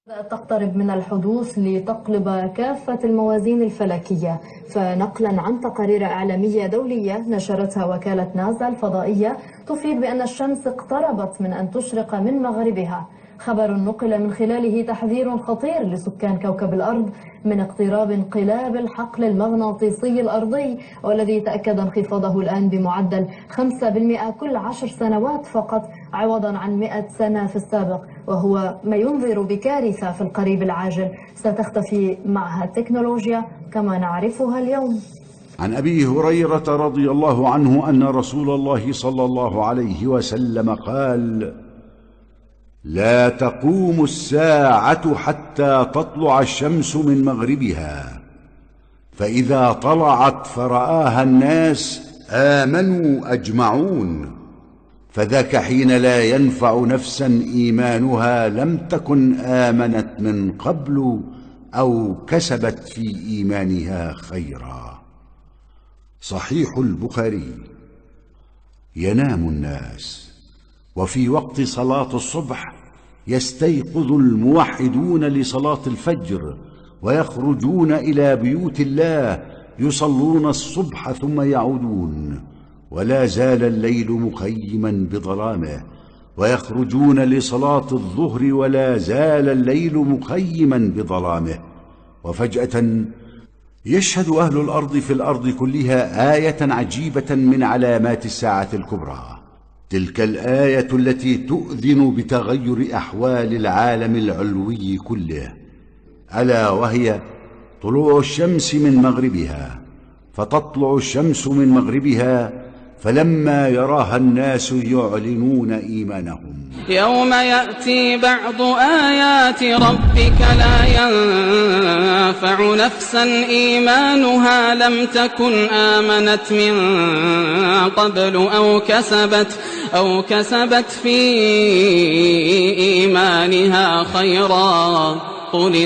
تقترب من الحدوث لتقلب كافة الموازين الفلكية. فنقلا عن تقارير إعلامية دولية نشرتها وكالة ناسا الفضائية تفيد بأن الشمس اقتربت من أن تشرق من مغربها، خبر نقل من خلاله تحذير خطير لسكان كوكب الأرض من اقتراب انقلاب الحقل المغناطيسي الأرضي، والذي تأكد انخفاضه الآن بمعدل 5% كل 10 سنوات فقط، عوضا عن 100 سنة في السابق، وهو ما ينذر بكارثة في القريب العاجل ستختفي معها التكنولوجيا كما نعرفها اليوم. عن أبي هريرة رضي الله عنه أن رسول الله صلى الله عليه وسلم قال: لا تقوم الساعة حتى تطلع الشمس من مغربها، فإذا طلعت فرآها الناس آمنوا أجمعون، فذاك حين لا ينفع نفسا إيمانها لم تكن آمنت من قبل أو كسبت في إيمانها خيرا. صحيح البخاري. ينام الناس، وفي وقت صلاة الصبح يستيقظ الموحدون لصلاة الفجر ويخرجون إلى بيوت الله يصلون الصبح ثم يعودون، ولا زال الليل مخيما بظلامه، ويخرجون لصلاة الظهر ولا زال الليل مخيما بظلامه، وفجأة يشهد أهل الأرض في الأرض كلها آية عجيبة من علامات الساعة الكبرى، تلك الآية التي تؤذن بتغير أحوال العالم العلوي كله، ألا وهي طلوع الشمس من مغربها، فتطلع الشمس من مغربها، فلما يراها الناس يعلنون إيمانهم. يوم يأتي بعض آيات ربك لا ينفع نفسا إيمانها لم تكن آمنت من قبل أو كسبت في إيمانها خيرا.